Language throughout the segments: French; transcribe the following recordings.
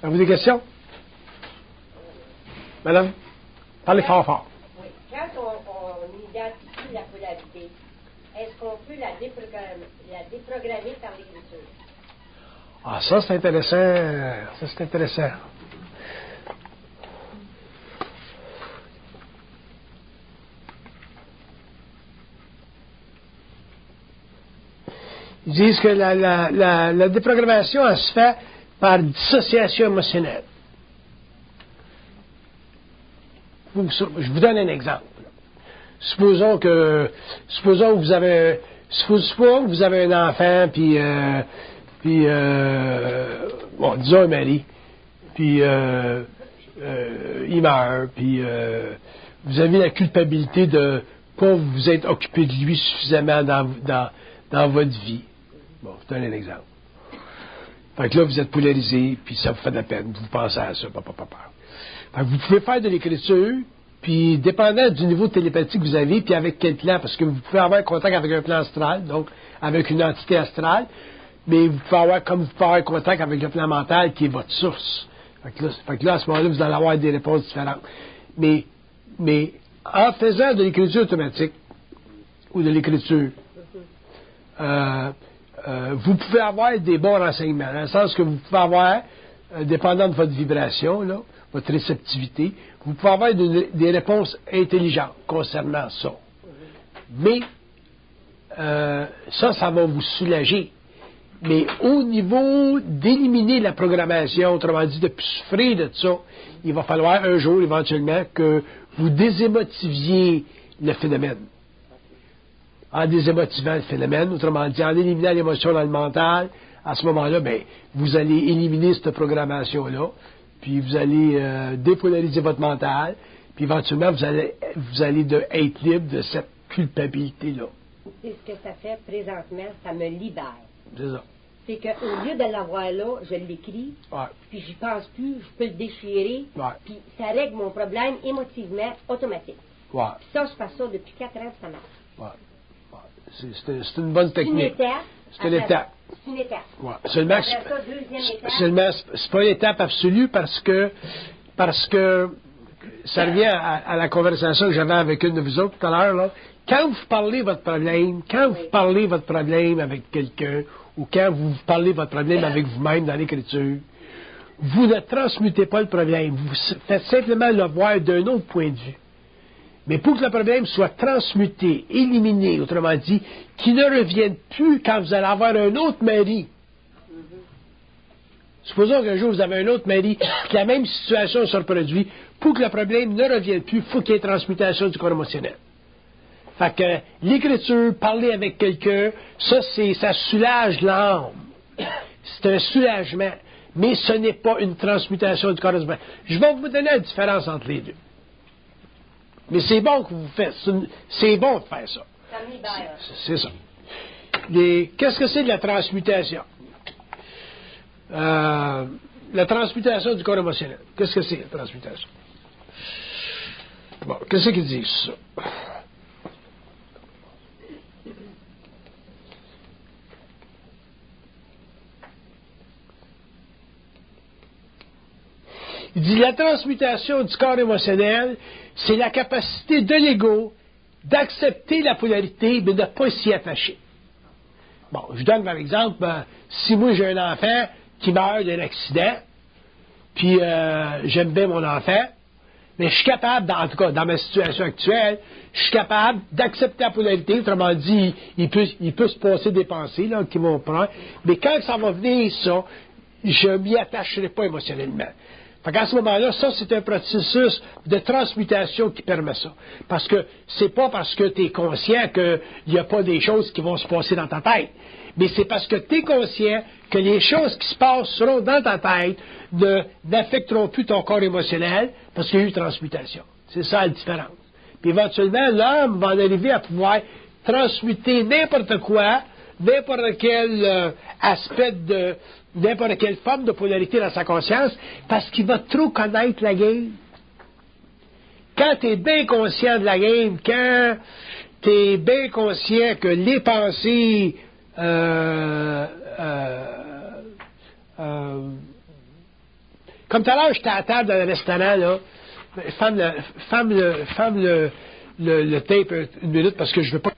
Avez-vous des questions? Madame? Parlez fort. Oui. Quand on identifie la polarité, est-ce qu'on peut la déprogrammer par l'écriture? Ah, ça, c'est intéressant. Ça, c'est intéressant. Ils disent que la déprogrammation, elle se fait par dissociation émotionnelle. Je vous donne un exemple. Supposons que vous avez un enfant, bon, disons un mari, puis il meurt, puis vous avez la culpabilité de pas vous être occupé de lui suffisamment dans votre vie. Bon, je vous donne un exemple. Fait que là, vous êtes polarisé, puis ça vous fait de la peine, vous pensez à ça, Fait que vous pouvez faire de l'écriture, puis dépendant du niveau de télépathie que vous avez, puis avec quel plan, parce que vous pouvez avoir contact avec un plan astral, donc avec une entité astrale, mais vous pouvez avoir, comme vous pouvez avoir contact avec le plan mental, qui est votre source. Fait que là, à ce moment-là, vous allez avoir des réponses différentes. Mais en faisant de l'écriture automatique, ou de l'écriture, vous pouvez avoir des bons renseignements, dans le sens que vous pouvez avoir, dépendant de votre vibration, là, votre réceptivité, vous pouvez avoir des réponses intelligentes concernant ça. Mais ça va vous soulager. Mais au niveau d'éliminer la programmation, autrement dit, de ne plus souffrir de ça, il va falloir un jour, éventuellement, que vous désémotiviez le phénomène. En désémotivant le phénomène, autrement dit, en éliminant l'émotion dans le mental, à ce moment-là, ben, vous allez éliminer cette programmation-là, puis vous allez dépolariser votre mental, puis éventuellement, vous allez être libre de cette culpabilité-là. C'est ce que ça fait présentement, ça me libère. C'est ça. C'est qu'au lieu de l'avoir là, je l'écris, puis j'y pense plus, je peux le déchirer, puis ça règle mon problème émotivement, automatique. Puis ça, je fais ça depuis 4 ans, ça marche. C'est une bonne technique. C'est une étape. C'est une étape. Seulement, c'est pas une étape absolue parce que ça revient à la conversation que j'avais avec une de vous autres tout à l'heure, là. Quand vous parlez votre problème avec quelqu'un, ou quand vous parlez votre problème avec vous-même dans l'écriture, vous ne transmutez pas le problème. Vous faites simplement le voir d'un autre point de vue. Mais pour que le problème soit transmuté, éliminé, autrement dit, qu'il ne revienne plus quand vous allez avoir un autre mari. Supposons qu'un jour vous avez un autre mari, que la même situation se reproduit, pour que le problème ne revienne plus, il faut qu'il y ait transmutation du corps émotionnel. Fait que l'écriture, parler avec quelqu'un, ça soulage l'âme. C'est un soulagement, mais ce n'est pas une transmutation du corps émotionnel. Je vais vous donner la différence entre les deux. Mais c'est bon que vous faites. C'est bon de faire ça. Ça me libère. C'est ça. Qu'est-ce que c'est de la transmutation? La transmutation du corps émotionnel. Qu'est-ce que c'est, la transmutation? Bon, qu'est-ce qu'ils disent, ça? Il dit la transmutation du corps émotionnel, c'est la capacité de l'ego d'accepter la polarité, mais de ne pas s'y attacher. Bon, je donne par exemple, si moi j'ai un enfant qui meurt d'un accident, puis j'aime bien mon enfant, mais je suis capable, en tout cas dans ma situation actuelle, je suis capable d'accepter la polarité, autrement dit, il peut se passer des pensées là, qui vont prendre, mais quand ça va venir ça, je ne m'y attacherai pas émotionnellement. Fait qu'à ce moment-là, ça, c'est un processus de transmutation qui permet ça. Parce que c'est pas parce que tu es conscient qu'il n'y a pas des choses qui vont se passer dans ta tête. Mais c'est parce que tu es conscient que les choses qui se passeront dans ta tête n'affecteront plus ton corps émotionnel parce qu'il y a eu transmutation. C'est ça la différence. Puis éventuellement, l'homme va en arriver à pouvoir transmuter n'importe quoi, n'importe quel aspect n'importe quelle forme de polarité dans sa conscience, parce qu'il va trop connaître la game. Quand tu es bien conscient de la game, quand tu es bien conscient que les pensées Comme tout à l'heure, j'étais à table dans le restaurant, là. Femme le tape une minute parce que je veux pas.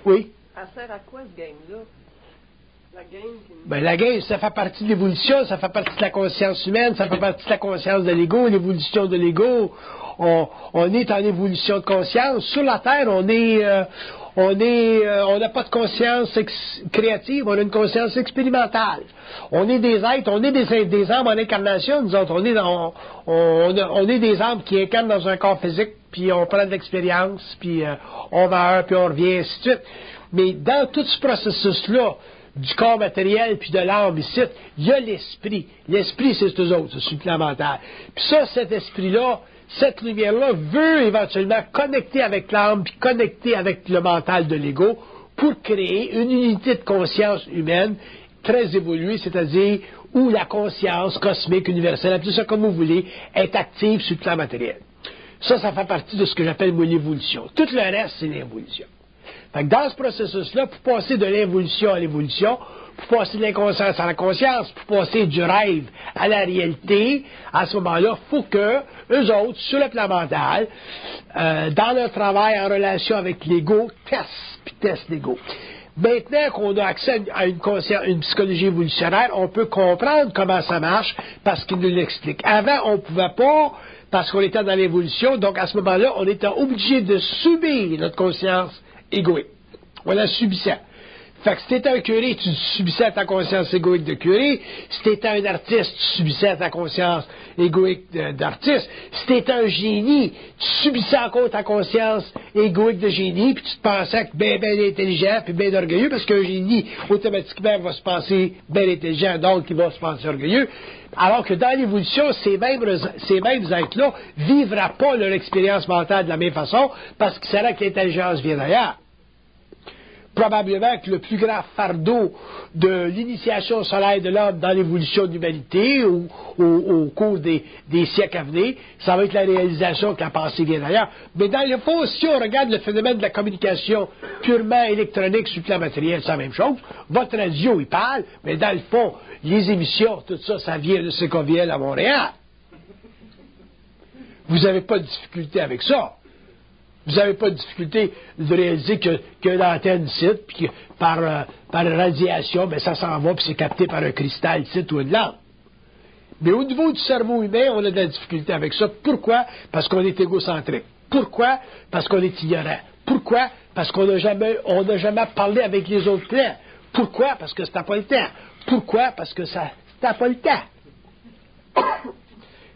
Oui. Elle sert à quoi, ce game-là? La game? Ben, la game, ça fait partie de l'évolution, ça fait partie de la conscience humaine, ça fait partie de la conscience de l'ego, l'évolution de l'ego. On est en évolution de conscience. Sur la Terre, on n'a pas de conscience créative, on a une conscience expérimentale. On est des êtres, on est des âmes en incarnation, nous autres. On est des âmes qui incarnent dans un corps physique, puis on prend de l'expérience, puis on meurt, puis on revient, ainsi de suite. Mais dans tout ce processus-là, du corps matériel puis de l'âme ici, il y a l'esprit. L'esprit, c'est eux autres, c'est supplémentaire. Puis ça, cet esprit-là, cette lumière-là veut éventuellement connecter avec l'âme puis connecter avec le mental de l'ego pour créer une unité de conscience humaine très évoluée, c'est-à-dire où la conscience cosmique, universelle, appelez ça comme vous voulez, est active sur le plan matériel. Ça fait partie de ce que j'appelle moi l'évolution. Tout le reste, c'est l'évolution. Fait que dans ce processus-là, pour passer de l'involution à l'évolution, pour passer de l'inconscience à la conscience, pour passer du rêve à la réalité, à ce moment-là, il faut que eux autres, sur le plan mental, dans leur travail en relation avec l'ego, testent l'ego. Maintenant qu'on a accès à une psychologie évolutionnaire, on peut comprendre comment ça marche parce qu'il nous l'explique. Avant, on ne pouvait pas, parce qu'on était dans l'évolution, donc à ce moment-là, on était obligé de subir notre conscience égoïque. On la subissait. Fait que si t'étais un curé, tu subissais ta conscience égoïque de curé. Si t'étais un artiste, tu subissais ta conscience égoïque d'artiste. Si t'étais un génie, tu subissais encore ta conscience égoïque de génie, puis tu te pensais que bien intelligent, puis bien orgueilleux, parce qu'un génie, automatiquement, va se penser bien intelligent, donc il va se penser orgueilleux. Alors que dans l'évolution, ces mêmes êtres-là ne vivraient pas leur expérience mentale de la même façon, parce qu'ils sauraient que l'intelligence vient d'ailleurs. Probablement que le plus grand fardeau de l'initiation solaire de l'homme dans l'évolution de l'humanité au cours des siècles à venir, ça va être la réalisation que la pensée vient d'ailleurs. Mais dans le fond, si on regarde le phénomène de la communication purement électronique sur le plan matériel, c'est la même chose. Votre radio, il parle, mais dans le fond, les émissions, tout ça, ça vient de Secoviel à Montréal. Vous n'avez pas de difficulté avec ça. Vous n'avez pas de difficulté de réaliser que l'antenne cite, puis que par radiation, ben ça s'en va, puis c'est capté par un cristal cite ou une lampe. Mais au niveau du cerveau humain, on a de la difficulté avec ça. Pourquoi? Parce qu'on est égocentrique. Pourquoi? Parce qu'on est ignorant. Pourquoi? Parce qu'on n'a jamais parlé avec les autres clans. Pourquoi? Parce que c'était pas le temps. Pourquoi? Parce que c'était pas le temps.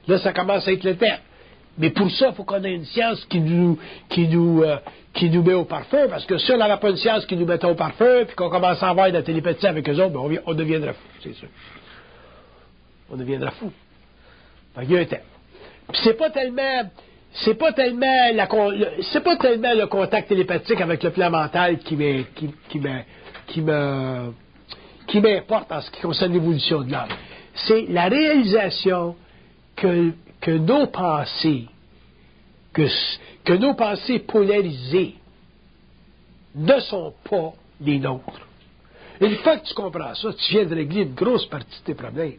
Là, ça commence à être le temps. Mais pour ça, il faut qu'on ait une science qui nous met au parfum, parce que si on n'avait pas une science qui nous mettait au parfum, puis qu'on commençait à avoir de la télépathie avec eux autres, ben on deviendrait fou, c'est sûr. On deviendrait fou. Il y a un temps. Puis c'est pas tellement le contact télépathique avec le plan mental qui m'importe en ce qui concerne l'évolution de l'homme. C'est la réalisation que nos pensées, que nos pensées polarisées ne sont pas les nôtres. Une fois que tu comprends ça, tu viens de régler une grosse partie de tes problèmes.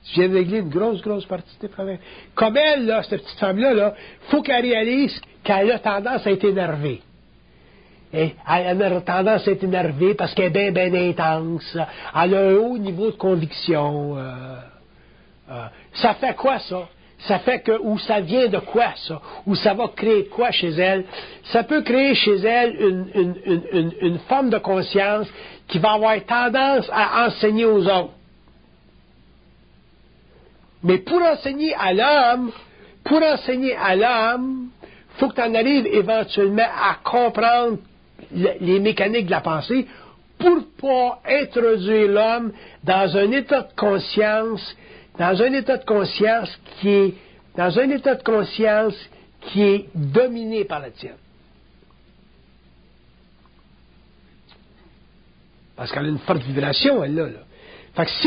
Tu viens de régler une grosse partie de tes problèmes. Comme elle, là, cette petite femme-là, faut qu'elle réalise qu'elle a tendance à être énervée. Et elle a tendance à être énervée parce qu'elle est bien intense. Elle a un haut niveau de conviction. Ça fait quoi, ça? Ça fait que, ou ça vient de quoi, ça? Ou ça va créer quoi chez elle? Ça peut créer chez elle une forme de conscience qui va avoir tendance à enseigner aux autres. Mais pour enseigner à l'homme, il faut que tu en arrives éventuellement à comprendre les mécaniques de la pensée pour pas introduire l'homme dans un état de conscience qui est dominé par la tienne. Parce qu'elle a une forte vibration, elle, là. Fait que si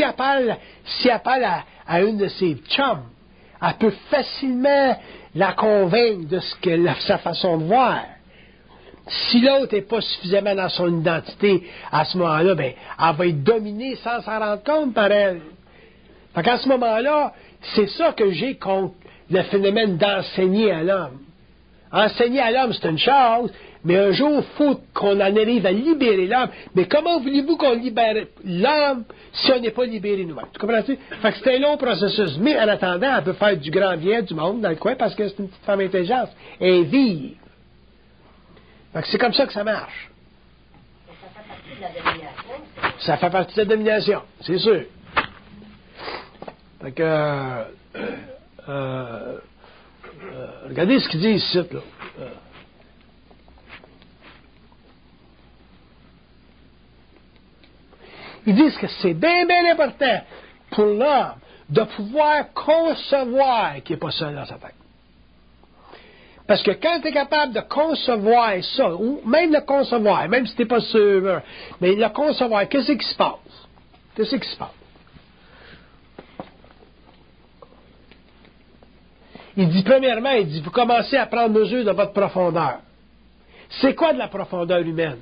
elle parle à une de ses chums, elle peut facilement la convaincre de sa façon de voir. Si l'autre n'est pas suffisamment dans son identité, à ce moment-là, ben, elle va être dominée sans s'en rendre compte par elle. Fait qu'à ce moment-là, c'est ça que j'ai contre le phénomène d'enseigner à l'homme. Enseigner à l'homme, c'est une chose, mais un jour, il faut qu'on en arrive à libérer l'homme. Mais comment voulez-vous qu'on libère l'homme si on n'est pas libéré nous-mêmes? Tu comprends-tu? Fait que c'est un long processus. Mais en attendant, elle peut faire du grand bien du monde dans le coin parce que c'est une petite femme intelligente. Et vive. Fait que c'est comme ça que ça marche. Ça fait partie de la domination. Ça fait partie de la domination, c'est sûr. Fait que... regardez ce qu'ils disent ici, là. Ils disent que c'est bien, bien important pour l'homme de pouvoir concevoir qu'il n'est pas seul dans sa tête. Parce que quand tu es capable de concevoir ça, ou même le concevoir, même si tu n'es pas sûr, mais le concevoir, qu'est-ce qui se passe? Qu'est-ce qui se passe? Il dit, premièrement, il dit, vous commencez à prendre mesure de votre profondeur. C'est quoi de la profondeur humaine?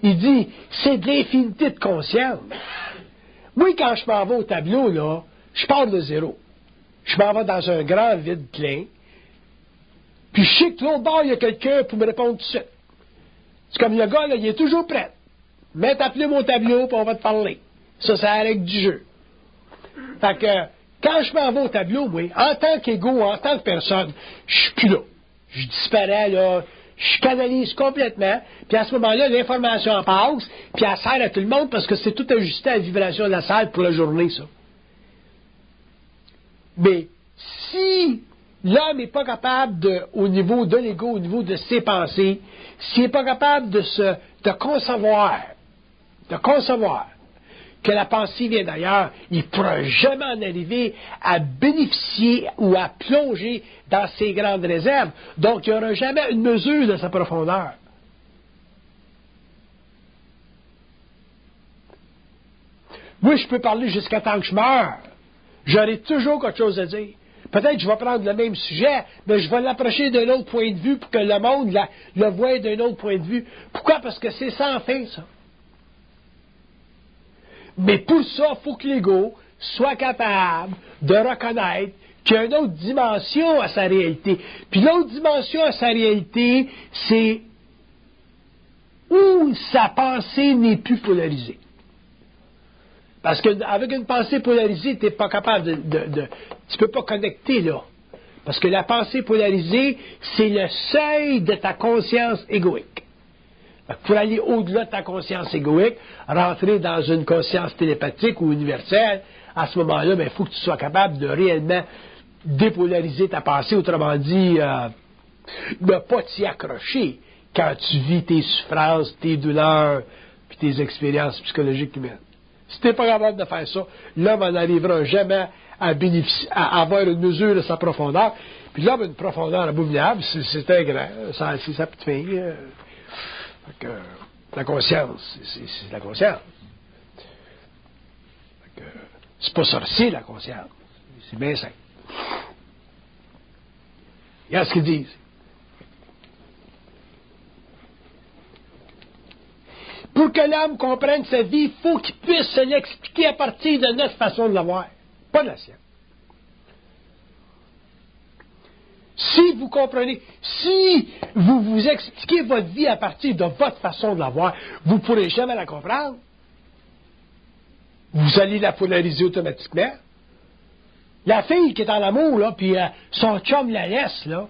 Il dit, c'est de l'infinité de conscience. Moi, quand je m'en vais au tableau, là, je pars de zéro. Je m'en vais dans un grand vide plein. Puis je sais que l'autre bord, il y a quelqu'un pour me répondre tout de suite. C'est comme le gars, là, il est toujours prêt. Mets ta plume au tableau, puis on va te parler. Ça, c'est la règle du jeu. Fait que, quand je m'en vais au tableau, moi, en tant qu'égo, en tant que personne, je suis plus là. Je disparais, là. Je canalise complètement, puis à ce moment-là, l'information passe, puis elle sert à tout le monde parce que c'est tout ajusté à la vibration de la salle pour la journée, ça. Mais si l'homme n'est pas capable au niveau de l'ego, au niveau de ses pensées, s'il n'est pas capable de concevoir que la pensée vient d'ailleurs, il ne pourra jamais en arriver à bénéficier ou à plonger dans ses grandes réserves. Donc, il n'y aura jamais une mesure de sa profondeur. Moi, je peux parler jusqu'à temps que je meure. J'aurai toujours quelque chose à dire. Peut-être que je vais prendre le même sujet, mais je vais l'approcher d'un autre point de vue pour que le monde le voie d'un autre point de vue. Pourquoi? Parce que c'est sans fin, ça. Mais pour ça, il faut que l'ego soit capable de reconnaître qu'il y a une autre dimension à sa réalité. Puis l'autre dimension à sa réalité, c'est où sa pensée n'est plus polarisée. Parce qu'avec une pensée polarisée, tu n'es pas capable tu peux pas connecter là. Parce que la pensée polarisée, c'est le seuil de ta conscience égoïque. Pour aller au-delà de ta conscience égoïque, rentrer dans une conscience télépathique ou universelle, à ce moment-là, il faut que tu sois capable de réellement dépolariser ta pensée, autrement dit, ne pas t'y accrocher quand tu vis tes souffrances, tes douleurs, puis tes expériences psychologiques humaines. Si tu n'es pas capable de faire ça, l'homme n'arrivera jamais à avoir une mesure de sa profondeur. Puis l'homme a une profondeur abominable, c'est un grand, c'est sa petite fille. La conscience, c'est la conscience. C'est pas sorcier, la conscience. C'est bien simple. Regarde ce qu'ils disent. Pour que l'homme comprenne sa vie, il faut qu'il puisse se l'expliquer à partir de notre façon de la voir, pas de la sienne. Si vous comprenez, si vous vous expliquez votre vie à partir de votre façon de la voir, vous ne pourrez jamais la comprendre. Vous allez la polariser automatiquement. La fille qui est en amour, là, puis son chum la laisse, là,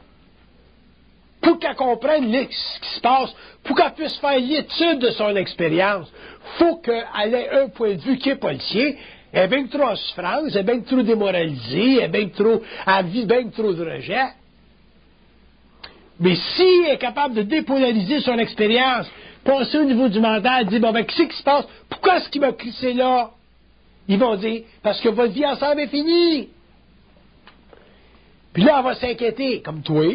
pour qu'elle comprenne ce qui se passe, pour qu'elle puisse faire l'étude de son expérience, il faut qu'elle ait un point de vue qui n'est pas le sien. Elle est bien trop en souffrance, elle est bien trop démoralisée, elle vit bien trop de rejet. Mais si elle est capable de dépolariser son expérience, passer au niveau du mental, dire, bon, qu'est-ce qui se passe? Pourquoi est-ce qu'il m'a crissé là? Ils vont dire, parce que votre vie ensemble est finie. Puis là, elle va s'inquiéter, comme toi.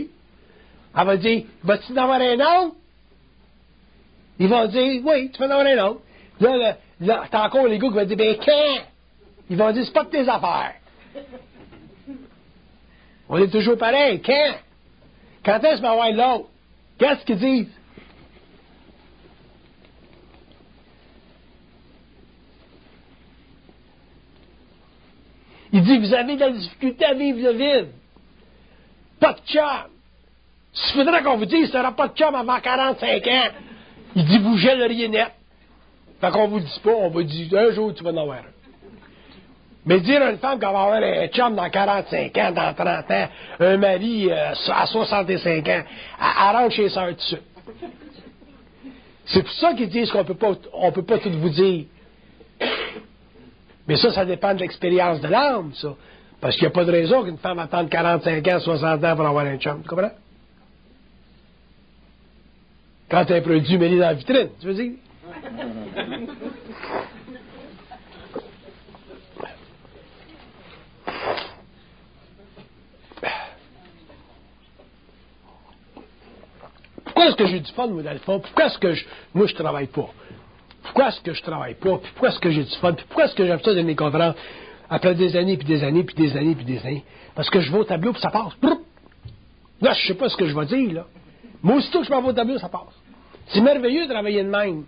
Elle va dire, vas-tu en avoir un autre? Ils vont dire, oui, tu vas en avoir un autre. Là, t'as encore les gars qui vont dire, ben, quand? Ils vont dire, c'est pas de tes affaires. On est toujours pareil, quand? Quand est-ce qu'on va voir l'autre? Qu'est-ce qu'ils disent? Il dit, vous avez de la difficulté à vivre le vide. Pas de chum. Il faudrait qu'on vous dise, tu n'auras pas de chum avant 45 ans. Il dit, vous gèleriez net. Fait qu'on vous le dit pas, on vous dit, un jour, tu vas en avoir un. Mais dire à une femme qu'elle va avoir un chum dans 45 ans, dans 30 ans, un mari à 65 ans, elle rentre chez ça tout de suite. C'est pour ça qu'ils disent qu'on peut pas tout vous dire. Mais ça dépend de l'expérience de l'âme, ça. Parce qu'il n'y a pas de raison qu'une femme attende 45 ans, 60 ans pour avoir un chum. Tu comprends? Quand tu as un produit, mets-le dans la vitrine, tu veux dire? Pourquoi est-ce que j'ai du fun, moi, dans le fond? Pourquoi est-ce que moi, je travaille pas? Pourquoi est-ce que je travaille pas? Puis pourquoi est-ce que j'ai du fun? Puis pourquoi est-ce que j'aime ça donner mes conférences après des années, puis des années, puis des années, puis des années? Parce que je vais au tableau, puis ça passe. Là, je sais pas ce que je vais dire, là. Moi, aussitôt que je m'en vais au tableau, ça passe. C'est merveilleux de travailler de même.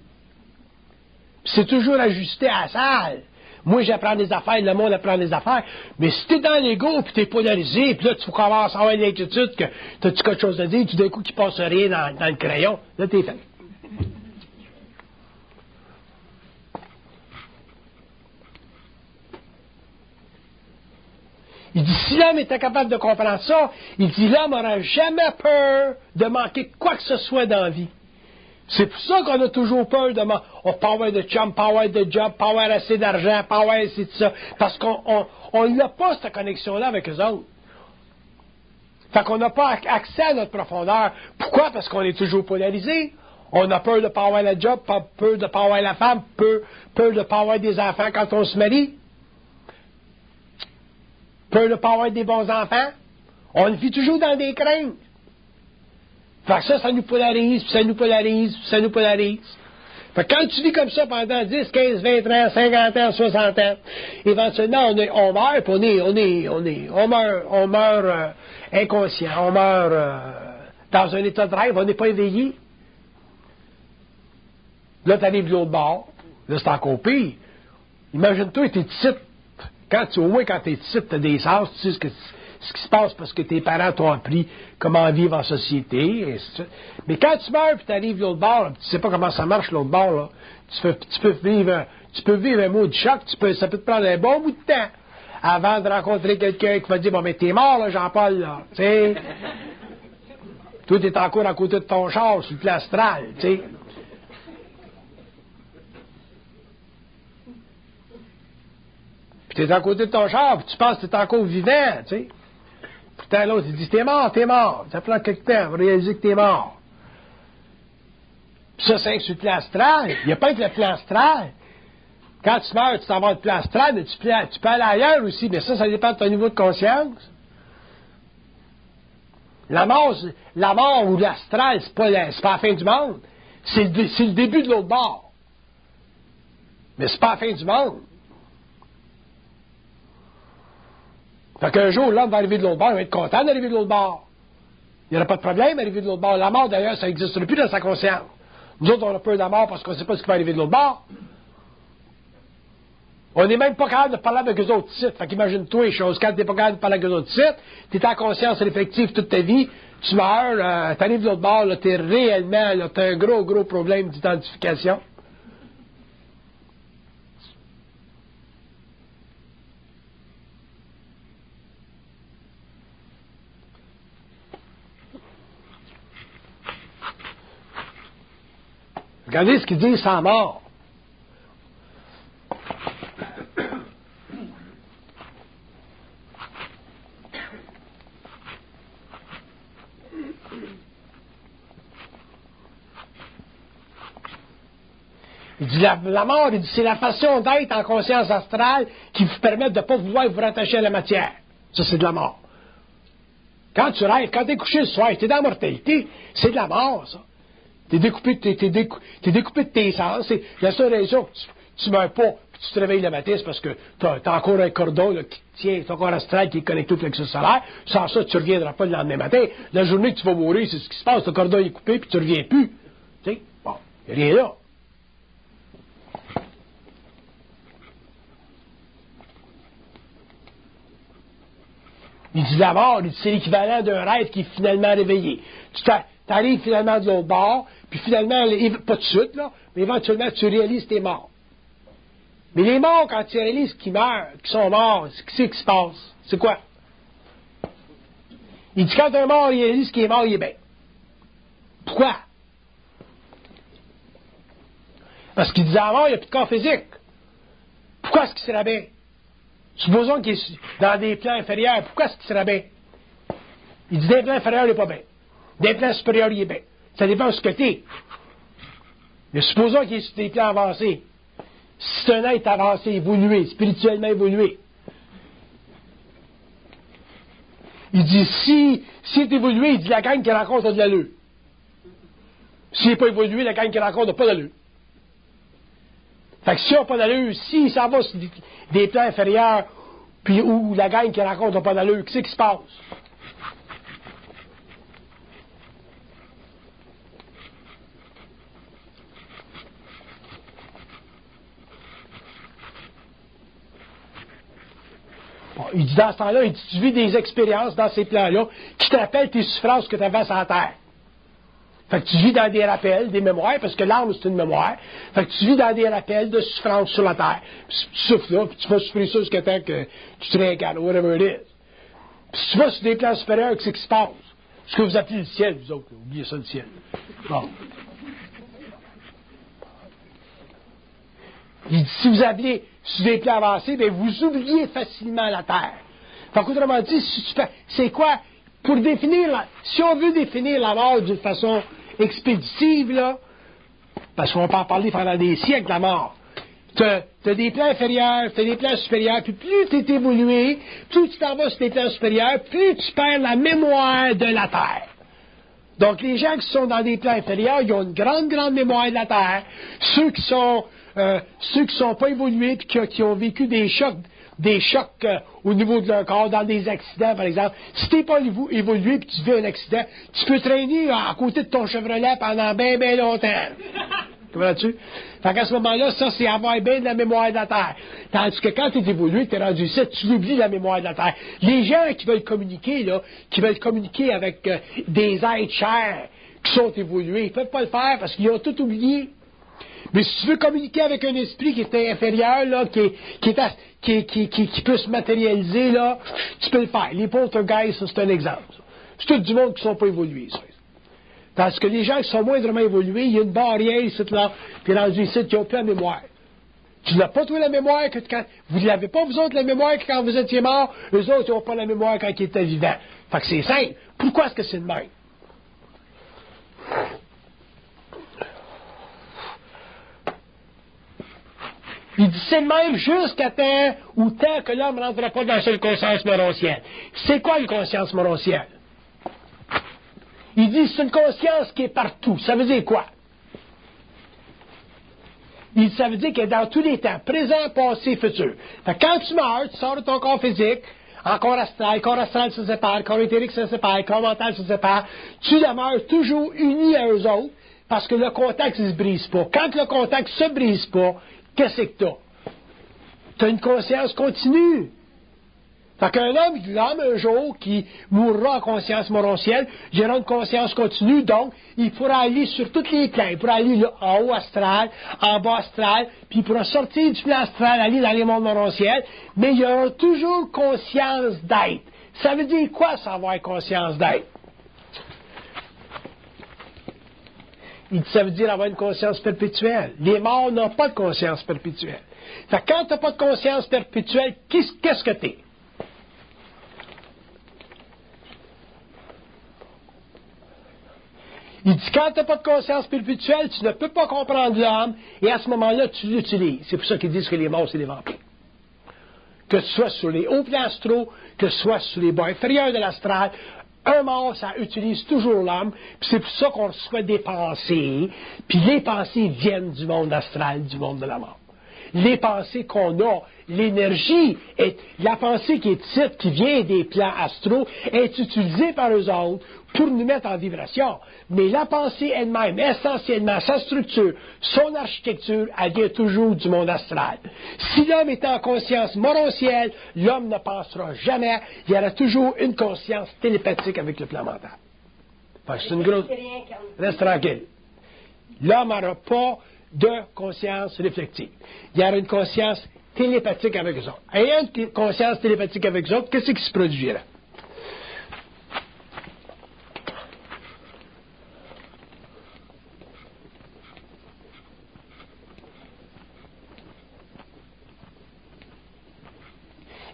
Puis c'est toujours ajusté à la salle. Moi, j'apprends des affaires, le monde apprend des affaires. Mais si t'es dans l'ego, puis t'es polarisé, puis là, tu commences à avoir l'inquiétude que t'as-tu quelque chose à dire, tout d'un coup, qu'il passe rien dans le crayon, là, t'es fait. Il dit, si l'homme était capable de comprendre ça, il dit, l'homme n'aura jamais peur de manquer quoi que ce soit dans la vie. C'est pour ça qu'on a toujours peur de manquer. On peut avoir de chum, pas avoir de job, pas avoir assez d'argent, pas avoir assez de ça. Parce qu'on n'a pas cette connexion-là avec eux autres. Fait qu'on n'a pas accès à notre profondeur. Pourquoi? Parce qu'on est toujours polarisé. On a peur de ne pas avoir le job, peur de ne pas avoir la femme, peur de ne pas avoir des enfants quand on se marie. Peur de ne pas avoir des bons enfants. On vit toujours dans des craintes. Fait que ça nous polarise, puis ça nous polarise, puis ça nous polarise. Fait que quand tu vis comme ça pendant 10, 15, 20 ans, 50 ans, 60 ans, éventuellement, on meurt, puis on meurt inconscient, on meurt dans un état de rêve, on n'est pas éveillé. Là, tu arrives de l'autre bord, là, c'est encore pire. Imagine-toi, t'es ici. Au moins, quand t'es ici, t'as des sens, tu sais ce qui se passe parce que tes parents t'ont appris comment vivre en société, et ainsi de suite. Mais quand tu meurs et tu arrives de l'autre bord, là, tu sais pas comment ça marche l'autre bord, là, tu peux vivre un mot de choc, ça peut te prendre un bon bout de temps avant de rencontrer quelqu'un qui va te dire, bon, mais t'es mort, là, Jean-Paul, là, tu sais. Toi, t'es encore à côté de ton char, sur le plan astral, tu sais. Puis t'es à côté de ton char, puis tu penses que t'es encore vivant, tu sais. Pourtant, l'autre, il dit, t'es mort. Ça prend quelque temps pour réaliser que t'es mort. Puis ça, c'est sur le plan astral. Il n'y a pas que le plan astral. Quand tu meurs, tu t'en vas le plan astral, mais tu peux aller ailleurs aussi. Mais ça dépend de ton niveau de conscience. La mort ou l'astral, c'est pas la fin du monde. C'est le début de l'autre bord. Mais c'est pas la fin du monde. Fait qu'un jour, l'homme va arriver de l'autre bord, il va être content d'arriver de l'autre bord. Il n'y aura pas de problème d'arriver de l'autre bord. La mort, d'ailleurs, ça n'existe plus dans sa conscience. Nous autres, on a peur de la mort parce qu'on ne sait pas ce qui va arriver de l'autre bord. On n'est même pas capable de parler avec eux autres sites. Fait qu'imagine-toi les choses. Quand tu n'es pas capable de parler avec eux autres sites, tu es en conscience réflexive toute ta vie, tu meurs, tu arrives de l'autre bord, tu es réellement, tu as un gros problème d'identification. Regardez ce qu'il dit sans mort. Il dit la mort, il dit c'est la façon d'être en conscience astrale qui vous permet de ne pas vouloir vous rattacher à la matière. Ça, c'est de la mort. Quand tu rêves, quand tu es couché le soir, tu es dans la mortalité, c'est de la mort, ça. T'es découpé de tes sens. C'est la seule raison que tu meurs pas, tu te réveilles le matin, c'est parce que tu as encore un cordon là, qui tient ton corps astral qui est connecté au plexus solaire. Sans ça, tu ne reviendras pas le lendemain matin. La journée que tu vas mourir, c'est ce qui se passe. Le cordon est coupé, puis tu ne reviens plus. Tu sais, bon, il n'y a rien là. Il dit la mort, c'est l'équivalent d'un rêve qui est finalement réveillé. Tu arrives finalement de l'autre bord, puis finalement, pas tout de suite, là, mais éventuellement, tu réalises que tu es mort. Mais les morts, quand tu réalises qu'ils meurent, qu'ils sont morts, qu'est-ce qui se passe? C'est quoi? Il dit quand un mort, il réalise qu'il est mort, il est bien. Pourquoi? Parce qu'il disait à la mort, il n'y a plus de corps physique. Pourquoi est-ce qu'il serait bien? Supposons qu'il est dans des plans inférieurs, pourquoi est-ce qu'il serait bien? Il dit, des plans inférieurs, il n'est pas bien. Des plans supérieurs, il est bien. Ça dépend de ce que tu es. Mais supposons qu'il est sur des plans avancés. Si c'est un être avancé, évolué, spirituellement évolué. Il dit, si est évolué, il dit, la gang qu'il rencontre a de l'allure. S'il n'est pas évolué, la gang qu'il rencontre n'a pas d'allure. Fait que si on n'a pas d'allure, s'il s'en va sur des plans inférieurs, puis où la gang qu'il rencontre n'a pas d'allure, qu'est-ce qui se passe? Bon, il dit dans ce temps-là, il dit, tu vis des expériences dans ces plans-là qui te rappellent tes souffrances que tu avais sur la terre. Fait que tu vis dans des rappels, des mémoires, parce que l'âme, c'est une mémoire. Fait que tu vis dans des rappels de souffrance sur la terre. Puis tu souffres là, puis tu vas souffrir ça jusqu'à temps que tu te réincarnes, whatever it is. Puis si tu vas sur des plans supérieurs, qu'est-ce qui se passe? Ce que vous appelez le ciel, vous autres, oubliez ça, le ciel. Bon. Il dit, si vous appelez sur des plans avancés, bien, vous oubliez facilement la terre. Fait qu'autrement dit, si tu fais, c'est quoi? Pour définir, si on veut définir la mort d'une façon expéditive, là, parce qu'on peut en parler pendant des siècles, la mort, tu as des plans inférieurs, tu as des plans supérieurs, puis plus tu es évolué, plus tu t'en vas sur des plans supérieurs, plus tu perds la mémoire de la Terre. Donc, les gens qui sont dans des plans inférieurs, ils ont une grande, grande mémoire de la Terre. Ceux qui sont pas évolués, puis qui ont vécu des chocs au niveau de leur corps, dans des accidents, par exemple. Si tu n'es pas évolué et tu vis un accident, tu peux traîner à côté de ton Chevrolet pendant bien, bien longtemps. Comprends-tu? Fait qu'à ce moment-là, ça, c'est avoir bien de la mémoire de la Terre. Tandis que quand tu es évolué, tu es rendu ici, tu oublies la mémoire de la Terre. Les gens qui veulent communiquer, là, qui veulent communiquer avec des êtres chers qui sont évolués, ils ne peuvent pas le faire parce qu'ils ont tout oublié. Mais si tu veux communiquer avec un esprit qui est inférieur, là, qui peut se matérialiser, là, tu peux le faire. Les poltergeists, ça, c'est un exemple. C'est tout du monde qui ne sont pas évolués, ça. Tandis que les gens qui sont moindrement évolués, il y a une barrière ici, là, puis rendu ici, qui n'ont plus la mémoire. Tu n'as pas, toi, la mémoire que quand... Vous ne l'avez pas, vous autres, la mémoire que quand vous étiez mort, eux autres, ils n'ont pas la mémoire quand ils étaient vivants. Fait que c'est simple. Pourquoi est-ce que c'est de même? Il dit, c'est le même jusqu'à temps ou tant que l'homme ne rentrera pas dans cette conscience morontielle. C'est quoi une conscience morontielle? Il dit, c'est une conscience qui est partout. Ça veut dire quoi? Il dit, ça veut dire qu'elle est dans tous les temps, présent, passé, futur. Fait que quand tu meurs, tu sors de ton corps physique, en corps astral se sépare, corps éthérique se sépare, corps mental se sépare, tu demeures toujours uni à eux autres, parce que le contact ne se brise pas. Quand le contact ne se brise pas, qu'est-ce que tu as? Tu as une conscience continue. Fait qu'un homme, un jour, qui mourra en conscience morontielle, il aura une conscience continue, donc il pourra aller sur tous les plans. Il pourra aller là, en haut astral, en bas astral, puis il pourra sortir du plan astral, aller dans les mondes morontiels, mais il aura toujours conscience d'être. Ça veut dire quoi, ça, avoir conscience d'être? Ça veut dire avoir une conscience perpétuelle. Les morts n'ont pas de conscience perpétuelle. Fait que quand tu n'as pas de conscience perpétuelle, qu'est-ce que tu es? Il dit, quand tu n'as pas de conscience perpétuelle, tu ne peux pas comprendre l'homme, et à ce moment-là, tu l'utilises. C'est pour ça qu'ils disent que les morts, c'est des vampires. Que ce soit sur les hauts plans astraux, que ce soit sur les bas inférieurs de l'astral, un mort, ça utilise toujours l'homme, puis c'est pour ça qu'on reçoit des pensées, puis les pensées viennent du monde astral, du monde de la mort. les pensées qu'on a, l'énergie, la pensée qui est ici, qui vient des plans astraux, est utilisée par eux autres pour nous mettre en vibration. Mais la pensée elle-même, essentiellement, sa structure, son architecture, elle vient toujours du monde astral. Si l'homme est en conscience moroncielle, l'homme ne pensera jamais, il y aura toujours une conscience télépathique avec le plan mental. Enfin, c'est une grosse... Reste tranquille. L'homme n'aura pas de conscience réflective. Il y aura une conscience télépathique avec eux autres. Ayant une conscience télépathique avec eux autres, qu'est-ce qui se produira?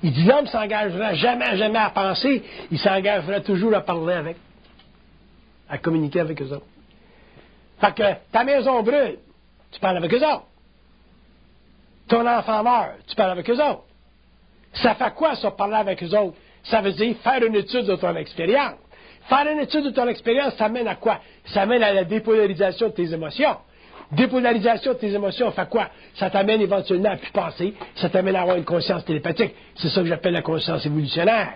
Il dit l'homme ne s'engagera jamais à penser, il s'engagera toujours à parler avec, à communiquer avec eux autres. Fait que ta maison brûle, tu parles avec eux autres. Ton enfant meurt, tu parles avec eux autres. Ça fait quoi, ça, parler avec eux autres? Ça veut dire faire une étude de ton expérience. Faire une étude de ton expérience, ça mène à quoi? Ça mène à la dépolarisation de tes émotions. Dépolarisation de tes émotions fait quoi? Ça t'amène éventuellement à plus penser, ça t'amène à avoir une conscience télépathique. C'est ça que j'appelle la conscience évolutionnaire.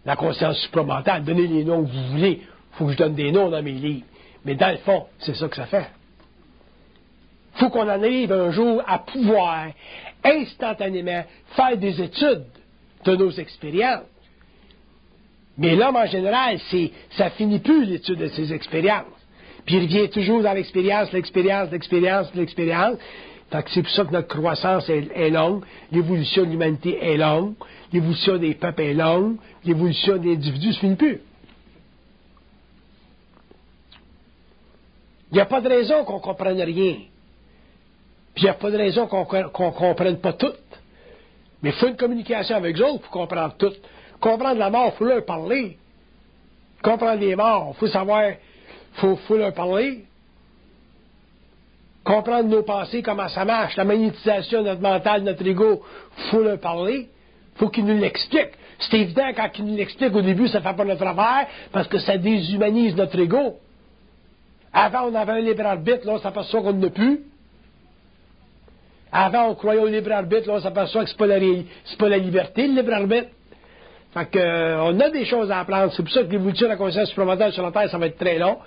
La conscience supramentale. Donnez les noms que vous voulez. Il faut que je donne des noms dans mes livres. Mais dans le fond, c'est ça que ça fait. Il faut qu'on en arrive un jour à pouvoir instantanément faire des études de nos expériences. Mais l'homme, en général, ça finit plus l'étude de ses expériences. Puis il revient toujours dans l'expérience. Fait que c'est pour ça que notre croissance est longue, l'évolution de l'humanité est longue, l'évolution des peuples est longue, l'évolution des individus ne se finit plus. Il n'y a pas de raison qu'on ne comprenne rien. Puis il n'y a pas de raison qu'on ne comprenne pas tout. Mais il faut une communication avec eux autres pour comprendre tout. Comprendre la mort, il faut leur parler. Comprendre les morts, il faut savoir, il faut leur parler. Comprendre nos pensées, comment ça marche, la magnétisation de notre mental, de notre ego, il faut leur parler. Il faut qu'ils nous l'expliquent. C'est évident, quand ils nous l'expliquent au début, ça ne fait pas notre affaire, parce que ça déshumanise notre ego. Avant, on avait un libre arbitre, là, on s'aperçoit qu'on n'a plus. Avant, on croyait au libre arbitre, là, on s'aperçoit que c'est pas la liberté, le libre arbitre. Fait que, on a des choses à apprendre. C'est pour ça que l'évolution de la conscience supplémentaire sur la Terre, ça va être très long.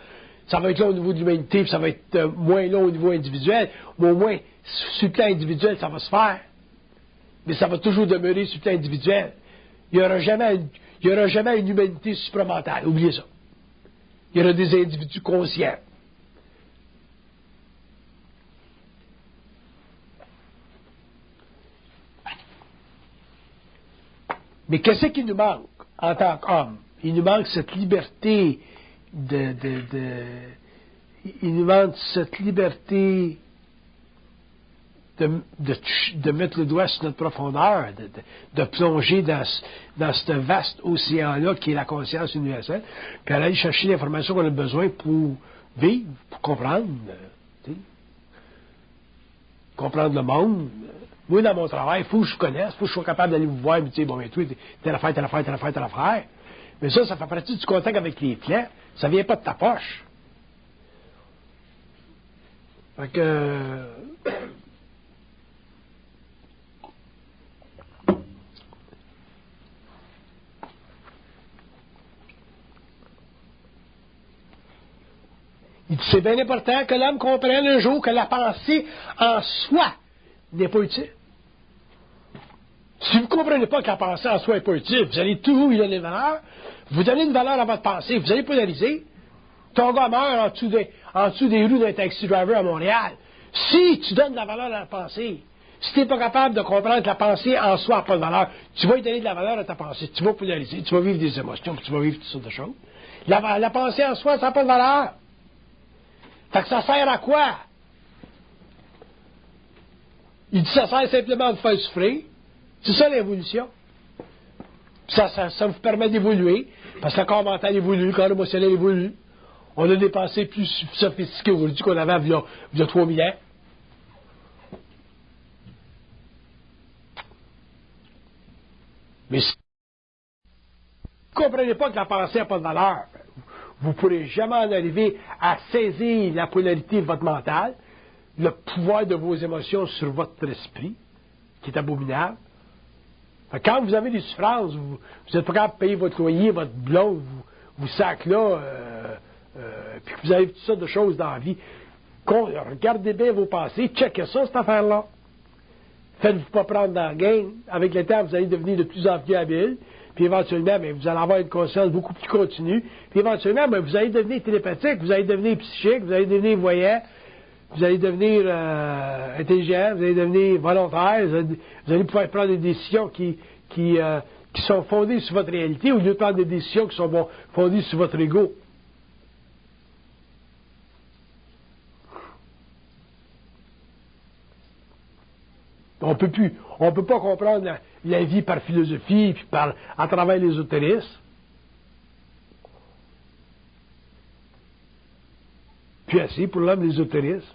Ça va être long au niveau de l'humanité, puis ça va être moins long au niveau individuel. Mais au moins, sur le plan individuel, ça va se faire. Mais ça va toujours demeurer sur le plan individuel. Il n'y aura jamais une humanité supramentale. Oubliez ça. Il y aura des individus conscients. Mais qu'est-ce qui nous manque en tant qu'homme? Il nous manque cette liberté il nous manque cette liberté de mettre le doigt sur notre profondeur, de plonger dans ce vaste océan-là qui est la conscience universelle, puis aller chercher l'information qu'on a besoin pour vivre, pour comprendre, comprendre le monde. Moi, dans mon travail, il faut que je connaisse, il faut que je sois capable d'aller vous voir et me dire, bon, mais toi, telle affaire. Mais ça fait partie du contact avec les plans. Ça ne vient pas de ta poche. Fait que... Il dit, c'est bien important que l'homme comprenne un jour que la pensée en soi n'est pas utile. Si vous ne comprenez pas que la pensée en soi n'est pas utile, vous allez toujours lui donner une valeur, vous donnez une valeur à votre pensée, vous allez polariser. Ton gars meurt en dessous des roues d'un taxi driver à Montréal. Si tu donnes de la valeur à la pensée, si tu n'es pas capable de comprendre que la pensée en soi n'a pas de valeur, tu vas lui donner de la valeur à ta pensée, tu vas polariser, tu vas vivre des émotions, tu vas vivre toutes sortes de choses. La pensée en soi, ça n'a pas de valeur. Fait que ça sert à quoi? Il dit ça sert simplement à vous faire souffrir. C'est ça l'évolution. Ça vous permet d'évoluer, parce que le corps mental évolue, le corps émotionnel évolue. On a des pensées plus sophistiquées aujourd'hui qu'on avait il y a 3000 ans. Mais si vous ne comprenez pas que la pensée n'a pas de valeur, vous ne pourrez jamais en arriver à saisir la polarité de votre mental, le pouvoir de vos émotions sur votre esprit, qui est abominable. Quand vous avez des souffrances, vous n'êtes pas capable de payer votre loyer, votre blonde, vous sac là, puis que vous avez toutes sortes de choses dans la vie, regardez bien vos pensées, checkez ça, cette affaire-là. Faites-vous pas prendre dans la game. Avec le temps, vous allez devenir de plus en plus habile. Puis éventuellement, bien, vous allez avoir une conscience beaucoup plus continue. Puis éventuellement, bien, vous allez devenir télépathique, vous allez devenir psychique, vous allez devenir voyant, vous allez devenir intelligent, vous allez devenir volontaire, vous allez pouvoir prendre des décisions qui sont fondées sur votre réalité au lieu de prendre des décisions qui sont fondées sur votre ego. On peut pas comprendre la vie par philosophie puis à travers l'ésotérisme. Puis assez pour l'homme l'ésotérisme.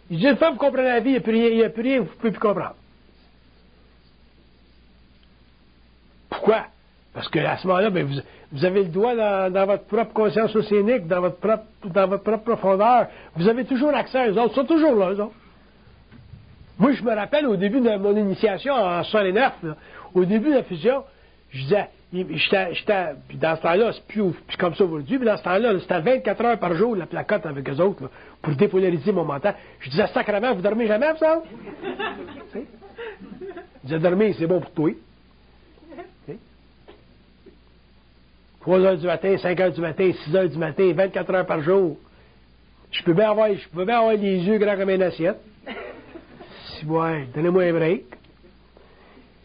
Il dit, une fois que vous comprenez la vie, il n'y a plus rien que vous ne pouvez plus comprendre. Pourquoi? Parce qu'à ce moment-là, ben, vous avez le doigt dans votre propre conscience océanique, dans votre propre profondeur. Vous avez toujours accès à eux autres. Ils sont toujours là, eux autres. Moi, je me rappelle au début de mon initiation en 69, là, au début de la fusion, je disais, puis dans ce temps-là, c'est plus comme ça aujourd'hui, mais dans ce temps-là, c'était 24 heures par jour la placote avec eux autres, là, pour dépolariser mon mental. Je disais, sacrément, vous dormez jamais, vous autres? Je disais, dormir, c'est bon pour toi. 3 heures du matin, 5 heures du matin, 6 heures du matin, 24 heures par jour. Je peux bien avoir les yeux grands comme une assiette. Si, ouais, donnez-moi un break.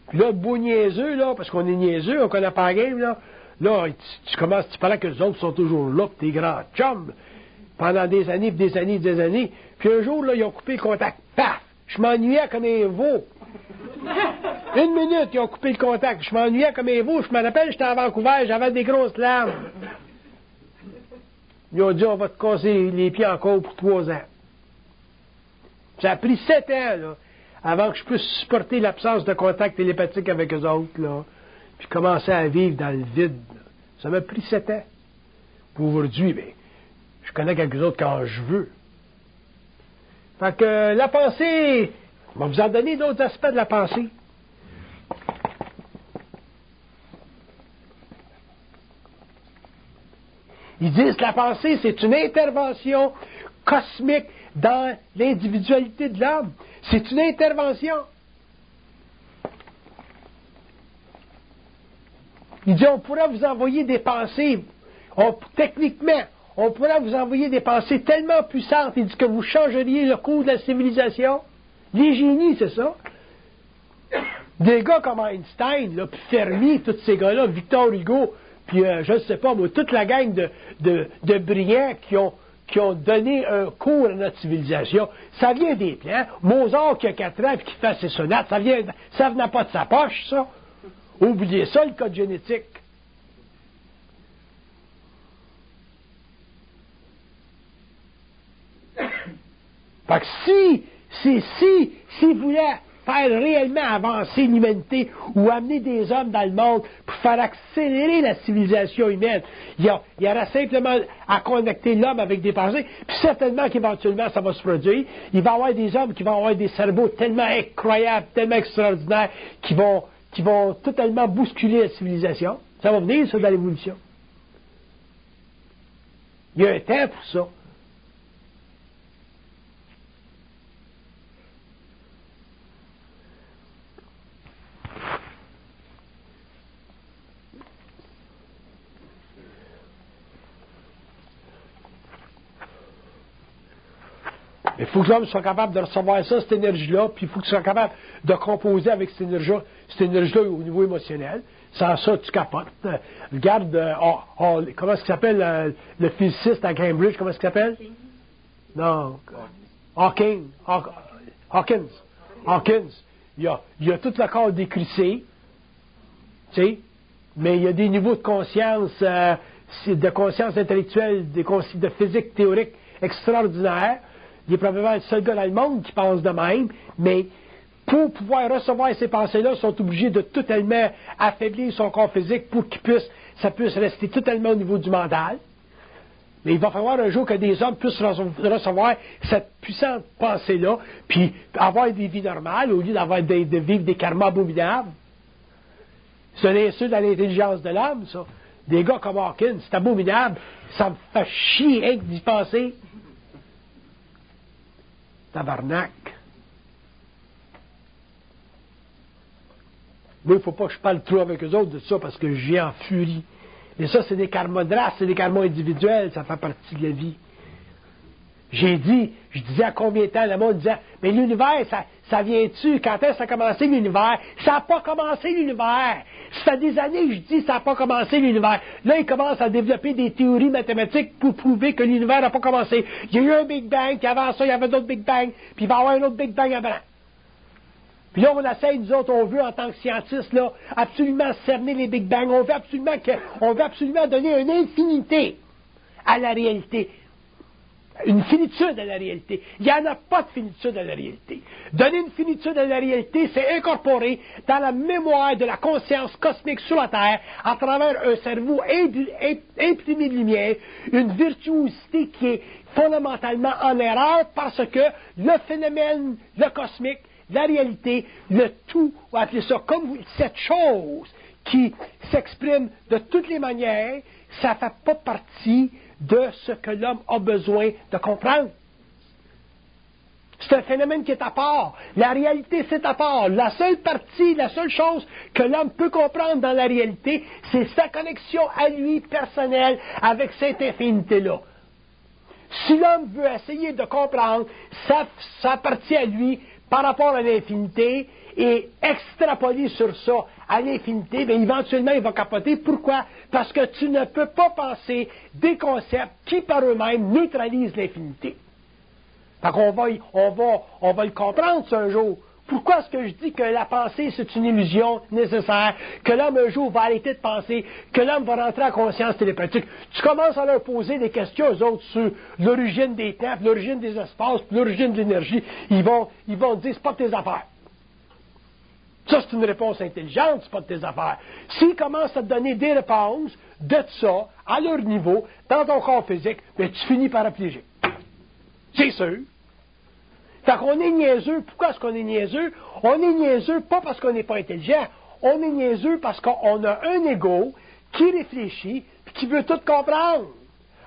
Puis là, beau niaiseux, là, parce qu'on est niaiseux, on connaît pas la game, là. Là, tu parlais que les autres sont toujours là, pis tes grands chums, pendant des années, puis des années, des années. Puis un jour, là, ils ont coupé le contact. Paf! Je m'ennuyais comme un veau. 1 minute, ils ont coupé le contact. Je m'ennuyais comme un veau. Je me rappelle, j'étais à Vancouver, j'avais des grosses larmes. Ils ont dit, on va te casser les pieds encore pour 3 ans. Ça a pris 7 ans, là, avant que je puisse supporter l'absence de contact télépathique avec eux autres, là, puis commencer à vivre dans le vide. Ça m'a pris 7 ans. Pour aujourd'hui, bien, je connais quelques autres quand je veux. Fait que la pensée, on va vous en donner d'autres aspects de la pensée. Ils disent que la pensée, c'est une intervention cosmique dans l'individualité de l'homme. C'est une intervention. Il dit, on pourrait vous envoyer des pensées, techniquement, on pourrait vous envoyer des pensées tellement puissantes, il dit que vous changeriez le cours de la civilisation. Les génies, c'est ça. Des gars comme Einstein, là, puis Fermi, tous ces gars-là, Victor Hugo, puis je ne sais pas, moi, toute la gang de brillants qui ont donné un cours à notre civilisation, ça vient des plans. Mozart qui a 4 ans et qui fait ses sonates, ça venait pas de sa poche, ça. Oubliez ça, le code génétique. Fait que si vous voulez faire réellement avancer l'humanité ou amener des hommes dans le monde pour faire accélérer la civilisation humaine, il y aura simplement à connecter l'homme avec des pensées, puis certainement qu'éventuellement ça va se produire. Il va y avoir des hommes qui vont avoir des cerveaux tellement incroyables, tellement extraordinaires, qui vont totalement bousculer la civilisation. Ça va venir, ça, dans l'évolution. Il y a un temps pour ça. Il faut que l'homme soit capable de recevoir ça, cette énergie-là, puis il faut qu'il soit capable de composer avec cette énergie-là au niveau émotionnel. Sans ça, tu capotes. Regarde, comment est-ce qu'il s'appelle le physiciste à Cambridge, comment est-ce qu'il s'appelle? Non. Hawkins. Il a tout le corps décrissé, tu sais, mais il y a des niveaux de conscience de conscience intellectuelle, de physique théorique extraordinaire. Il est probablement le seul gars dans le monde qui pense de même, mais pour pouvoir recevoir ces pensées-là, ils sont obligés de totalement affaiblir son corps physique pour ça puisse rester totalement au niveau du mental. Mais il va falloir un jour que des hommes puissent recevoir cette puissante pensée-là, puis avoir des vies normales, au lieu de vivre des karmas abominables. C'est un insulte à l'intelligence de l'homme, ça. Des gars comme Hawkins, c'est abominable. Ça me fait chier hein, d'y penser. Tabarnak. Moi, il ne faut pas que je parle trop avec eux autres de ça parce que j'ai en furie. Mais ça, c'est des karmas de race, c'est des karmas individuels, ça fait partie de la vie. Je disais à combien de temps, le monde disait, mais l'univers, ça vient-tu? Quand est-ce que ça a commencé l'univers? Ça n'a pas commencé l'univers! Ça fait des années, je dis, ça n'a pas commencé l'univers. Là, ils commencent à développer des théories mathématiques pour prouver que l'univers n'a pas commencé. Il y a eu un Big Bang, puis avant ça, il y avait d'autres Big Bang, puis il va y avoir un autre Big Bang avant. Puis là, on essaie, nous autres, on veut, en tant que scientistes, là, absolument cerner les Big Bang. On veut absolument donner une infinité à la réalité. Une finitude à la réalité. Il n'y en a pas de finitude à la réalité. Donner une finitude à la réalité, c'est incorporer dans la mémoire de la conscience cosmique sur la Terre, à travers un cerveau imprimé de lumière, une virtuosité qui est fondamentalement en erreur parce que le phénomène, le cosmique, la réalité, le tout, on va appeler ça comme cette chose qui s'exprime de toutes les manières, ça ne fait pas partie de ce que l'homme a besoin de comprendre. C'est un phénomène qui est à part. La réalité, c'est à part. La seule chose que l'homme peut comprendre dans la réalité, c'est sa connexion à lui personnelle avec cette infinité-là. Si l'homme veut essayer de comprendre sa partie à lui par rapport à l'infinité et extrapoler sur ça à l'infinité, bien éventuellement il va capoter. Pourquoi? Parce que tu ne peux pas penser des concepts qui par eux-mêmes neutralisent l'infinité. Fait qu'on va le comprendre ça un jour. Pourquoi est-ce que je dis que la pensée c'est une illusion nécessaire, que l'homme un jour va arrêter de penser, que l'homme va rentrer en conscience télépathique? Tu commences à leur poser des questions aux autres sur l'origine des temps, l'origine des espaces, l'origine de l'énergie. Ils vont te dire c'est pas de tes affaires. Ça, c'est une réponse intelligente, c'est pas de tes affaires. S'ils commencent à te donner des réponses de ça, à leur niveau, dans ton corps physique, bien, tu finis par affliger. C'est sûr. Fait qu'on est niaiseux. Pourquoi est-ce qu'on est niaiseux? On est niaiseux pas parce qu'on n'est pas intelligent. On est niaiseux parce qu'on a un ego qui réfléchit et qui veut tout comprendre.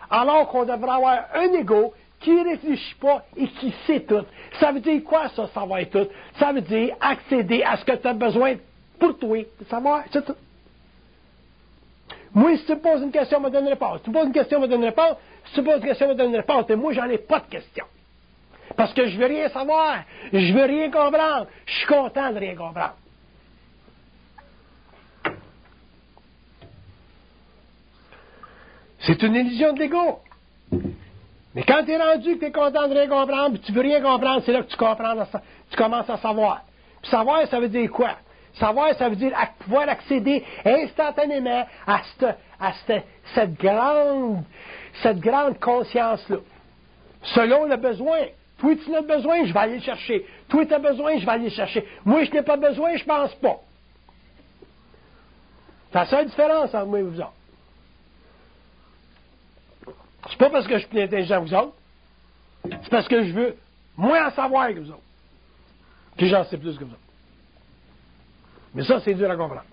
Alors qu'on devrait avoir un ego qui ne réfléchit pas et qui sait tout. Ça veut dire quoi, ça, savoir tout? Ça veut dire accéder à ce que tu as besoin pour toi de savoir, c'est tout. Moi, si tu me poses une question, je me donne une réponse. Si tu me poses une question, je me donne une réponse. Si tu me poses une question, je me donne une réponse. Et moi, j'en ai pas de question. Parce que je veux rien savoir. Je veux rien comprendre. Je suis content de rien comprendre. C'est une illusion de l'ego. Mais quand tu es rendu que tu es content de rien comprendre, puis tu veux rien comprendre, c'est là que tu commences à savoir. Puis savoir, ça veut dire quoi? Savoir, ça veut dire pouvoir accéder instantanément à cette grande conscience-là. Selon le besoin. Toi, tu as besoin, je vais aller le chercher. Toi, tu as besoin, je vais aller le chercher. Moi, je n'ai pas besoin, je pense pas. C'est la seule différence entre moi et vous autres. C'est pas parce que je suis plus intelligent que vous autres. C'est parce que je veux moins en savoir que vous autres. Puis j'en sais plus que vous autres. Mais ça, c'est dur à comprendre.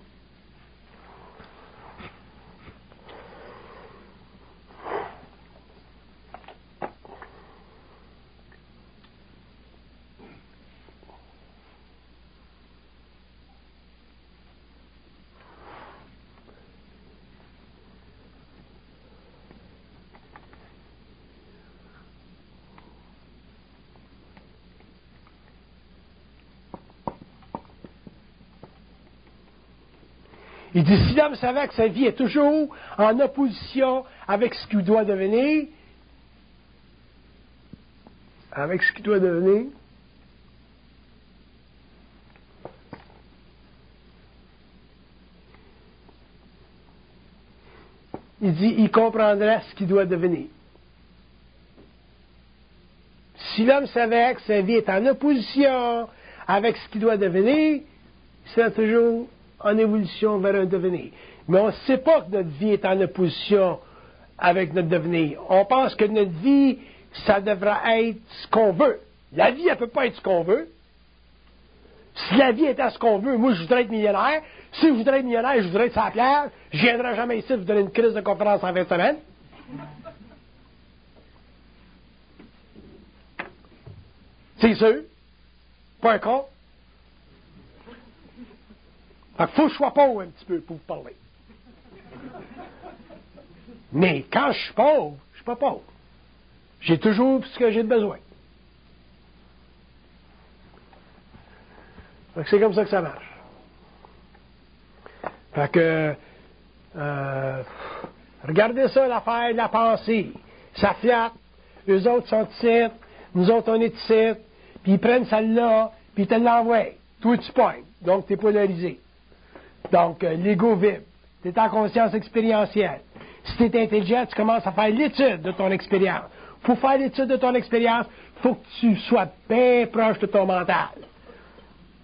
Il dit, si l'homme savait que sa vie est toujours en opposition avec ce qu'il doit devenir, il dit, il comprendra ce qu'il doit devenir. Si l'homme savait que sa vie est en opposition avec ce qu'il doit devenir, il serait toujours en évolution vers un devenir. Mais on ne sait pas que notre vie est en opposition avec notre devenir. On pense que notre vie, ça devra être ce qu'on veut. La vie, elle ne peut pas être ce qu'on veut. Si la vie était ce qu'on veut, moi, je voudrais être millionnaire. Si je voudrais être millionnaire, je voudrais être sur la plage. Je ne viendrai jamais ici vous donner une crise de conférence en fin de semaine. C'est sûr. Pas un con. Fait qu'il faut que je sois pauvre un petit peu pour vous parler. Mais quand je suis pauvre, je suis pas pauvre. J'ai toujours ce que j'ai besoin. Fait que c'est comme ça que ça marche. Fait que, regardez ça, l'affaire de la pensée. Ça flatte. Eux autres sont ici. Nous autres, on est ici. Puis ils prennent celle-là, puis ils te l'envoient. Toi, tu pognes. Donc, tu es polarisé. Donc, l'ego vibre. Tu es en conscience expérientielle. Si tu es intelligent, tu commences à faire l'étude de ton expérience. Pour faire l'étude de ton expérience, il faut que tu sois bien proche de ton mental.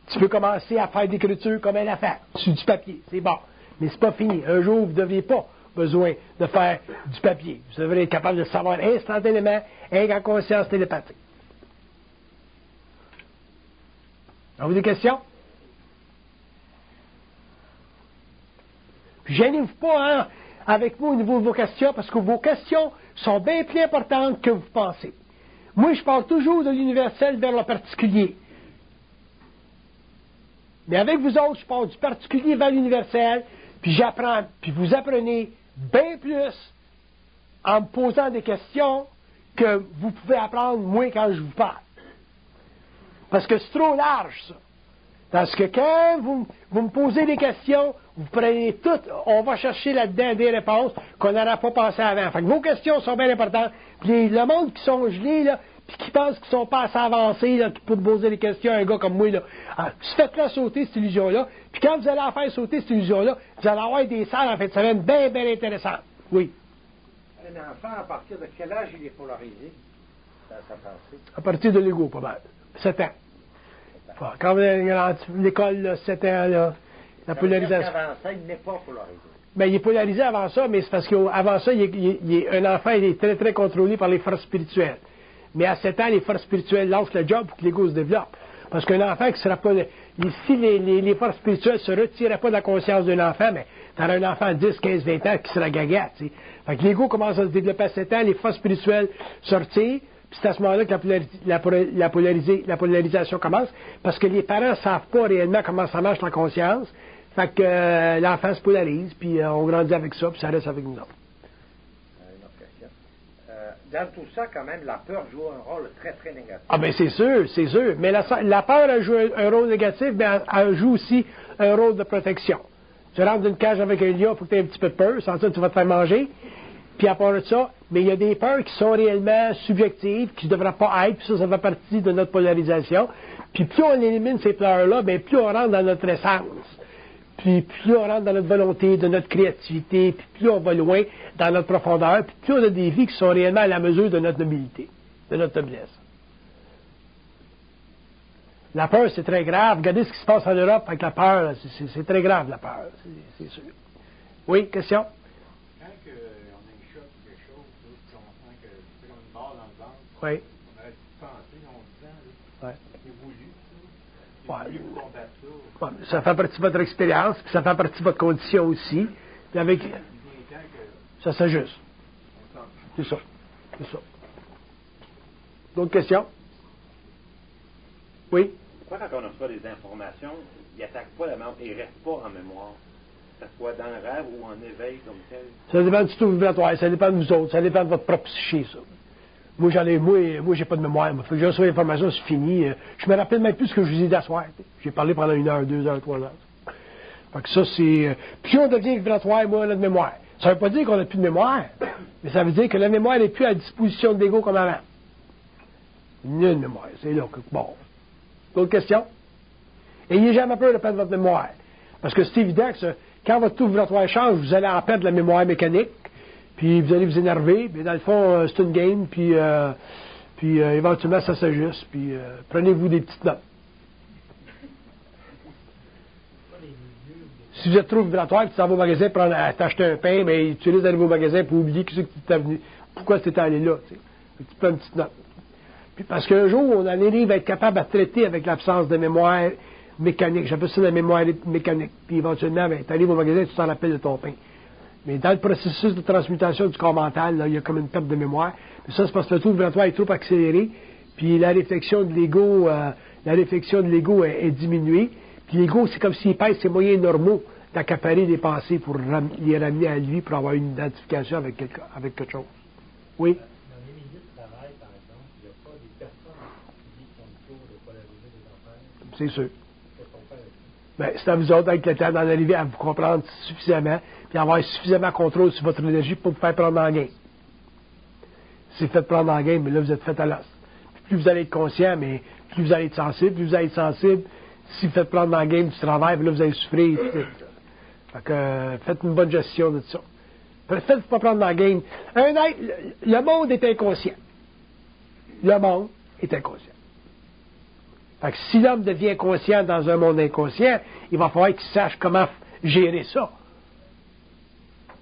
Tu peux commencer à faire d'écriture comme elle a fait, sur du papier, c'est bon. Mais c'est pas fini. Un jour, vous n'aviez pas besoin de faire du papier. Vous devrez être capable de savoir instantanément, en conscience télépathique. Avez-vous des questions? Puis gênez-vous pas, hein, avec moi au niveau de vos questions, parce que vos questions sont bien plus importantes que vous pensez. Moi, je parle toujours de l'universel vers le particulier. Mais avec vous autres, je parle du particulier vers l'universel, puis j'apprends, puis vous apprenez bien plus en me posant des questions que vous pouvez apprendre moins quand je vous parle. Parce que c'est trop large, ça. Parce que quand vous me posez des questions, vous prenez toutes, on va chercher là-dedans des réponses qu'on n'aurait pas pensé avant. Fait que vos questions sont bien importantes. Puis le monde qui sont gelés, là, puis qui pensent qu'ils ne sont pas assez avancés, là, pour poser des questions à un gars comme moi, là, faites-la sauter, cette illusion-là. Puis quand vous allez la faire sauter, cette illusion-là, vous allez avoir des salles en fin de semaine bien, bien intéressantes. Oui. Un enfant, à partir de quel âge il est polarisé dans sa pensée? À partir de l'ego, pas mal. 7 ans. Quand vous allez à l'école, 7 ans, là, la polarisation. Avant ça, il n'est pas polarisé. Bien, il est polarisé avant ça, mais c'est parce qu'avant ça, un enfant, il est très, très contrôlé par les forces spirituelles. Mais à 7 ans, les forces spirituelles lancent le job pour que l'ego se développe. Parce qu'un enfant qui ne sera pas... Si les forces spirituelles ne se retiraient pas de la conscience d'un enfant, mais tu auras un enfant de 10, 15, 20 ans qui sera gaga, tu sais. Fait que l'ego commence à se développer à 7 ans, les forces spirituelles sortent. Puis c'est à ce moment-là que la polarisation commence, parce que les parents ne savent pas réellement comment ça marche la conscience. Fait que l'enfant se polarise, puis on grandit avec ça, puis ça reste avec nous autres. Une autre question. Dans tout ça, quand même, la peur joue un rôle très, très négatif. Ah bien, c'est sûr, c'est sûr. Mais la peur, elle joue un rôle négatif, mais elle joue aussi un rôle de protection. Tu rentres dans une cage avec un lion, il faut que tu aies un petit peu de peur, sans ça, tu vas te faire manger. Puis à part de ça, mais il y a des peurs qui sont réellement subjectives, qui ne devraient pas être, puis ça fait partie de notre polarisation. Puis plus on élimine ces peurs-là, bien plus on rentre dans notre essence. Puis plus on rentre dans notre volonté, de notre créativité, puis plus on va loin dans notre profondeur, puis plus on a des vies qui sont réellement à la mesure de notre nobilité, de notre noblesse. La peur, c'est très grave. Regardez ce qui se passe en Europe avec la peur. C'est très grave, la peur, c'est sûr. Oui, question? Oui. On aurait pu penser longtemps, là. Ouais. Évoluer pour combattre ça. Ouais, ça fait partie de votre expérience, puis ça fait partie de votre condition aussi. Puis avec. Ça s'ajuste. C'est ça. C'est ça. D'autres questions? Oui? Pourquoi quand on reçoit des informations, il n'attaque pas la mémoire et il ne reste pas en mémoire? Que ce soit dans le rêve ou en éveil comme tel? Ça dépend du taux vibratoire, ça dépend de vous autres, ça dépend de votre propre psyché, ça. Moi, j'ai pas de mémoire. Moi. Fait que je reçois l'information, c'est fini. Je me rappelle même plus ce que je vous ai d'asseoir. J'ai parlé pendant 1 heure, 2 heures, 3 heures. Fait que ça, c'est... Plus on devient vibratoire, moins on a de mémoire. Ça veut pas dire qu'on n'a plus de mémoire, mais ça veut dire que la mémoire n'est plus à disposition de l'ego comme avant. Nulle mémoire. C'est là que... Bon. D'autres questions? Ayez jamais peur de perdre votre mémoire. Parce que c'est évident que quand votre taux vibratoire change, vous allez en perdre la mémoire mécanique, puis vous allez vous énerver, mais dans le fond, c'est une game, puis éventuellement, ça s'ajuste, puis prenez-vous des petites notes. Si vous êtes trop vibratoire, tu t'en vas au magasin pour t'acheter un pain, mais tu risques d'aller au magasin pour oublier qui c'est que tu t'es venu, pourquoi tu étais allé là. Tu prends une petite note. Puis parce qu'un jour, on va être capable de traiter avec l'absence de mémoire mécanique. J'appelle ça la mémoire mécanique. Puis éventuellement, tu arrives au magasin et tu t'en rappelles de ton pain. Mais dans le processus de transmutation du corps mental, là, il y a comme une perte de mémoire. Puis ça, c'est parce que le taux vibratoire est trop accéléré. Puis la réflexion de l'ego, est diminuée. Puis l'ego, c'est comme s'il pèse ses moyens normaux d'accaparer des pensées pour les ramener à lui, pour avoir une identification avec quelque chose. Oui? Dans les milieux de travail, par exemple, il n'y a pas des personnes qui sont autour de polariser des affaires. C'est sûr. Ben, c'est à vous autres, avec le temps, d'en arriver à vous comprendre suffisamment, puis avoir suffisamment de contrôle sur votre énergie pour vous faire prendre en game. Si vous faites prendre en game, mais là, vous êtes fait à l'os. Plus vous allez être conscient, mais plus vous allez être sensible. Plus vous allez être sensible, si vous faites prendre en game du travail, là, vous allez souffrir. Fait que, faites une bonne gestion de ça. Faites pas prendre en game. Le monde est inconscient. Le monde est inconscient. Fait que si l'homme devient conscient dans un monde inconscient, il va falloir qu'il sache comment gérer ça.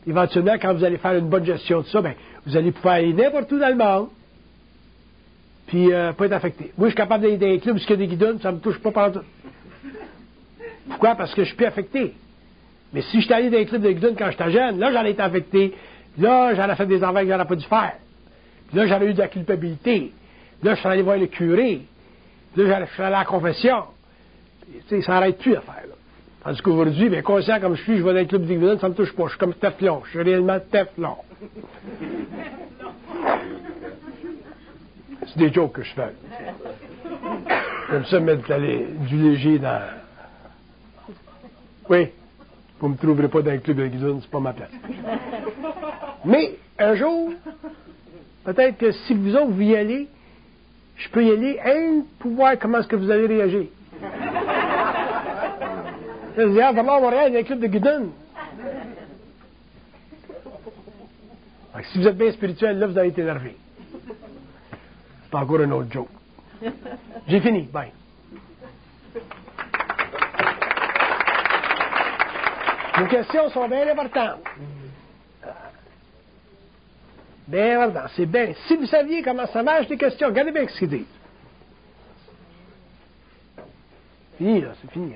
Éventuellement, quand vous allez faire une bonne gestion de ça, ben, vous allez pouvoir aller n'importe où dans le monde, puis pas être affecté. Moi, je suis capable d'aller dans les clubs, parce qu'il y a des guidons, ça ne me touche pas partout. Pourquoi? Parce que je suis plus affecté. Mais si j'étais allé dans les clubs de guidons quand j'étais jeune, là, j'en étais affecté. Là, j'en ai fait des enfants que j'aurais pas dû faire. Puis là, j'avais eu de la culpabilité. Là, je suis allé voir le curé. Là, je suis allé à la confession. Tu sais, ça n'arrête plus à faire, là. Tandis qu'aujourd'hui, bien, conscient comme je suis, je vais dans les clubs de guidons, ça ne me touche pas. Je suis comme Teflon. Je suis réellement Teflon. C'est des jokes que je fais. Comme ça, mettre du léger dans... Oui, vous ne me trouverez pas dans le club de guidon, c'est pas ma place. Mais, un jour, peut-être que si vous autres, vous y allez, je peux y aller, pour voir comment est-ce que vous allez réagir. Je dis, vraiment, on va aller dans le club de guidon. Si vous êtes bien spirituel, là, vous allez être énervé. C'est encore un autre joke. J'ai fini. Bye. Vos questions sont bien importantes. Bien importantes. C'est bien. Si vous saviez comment ça marche, les questions, regardez bien ce qu'ils disent. Fini, là. C'est fini.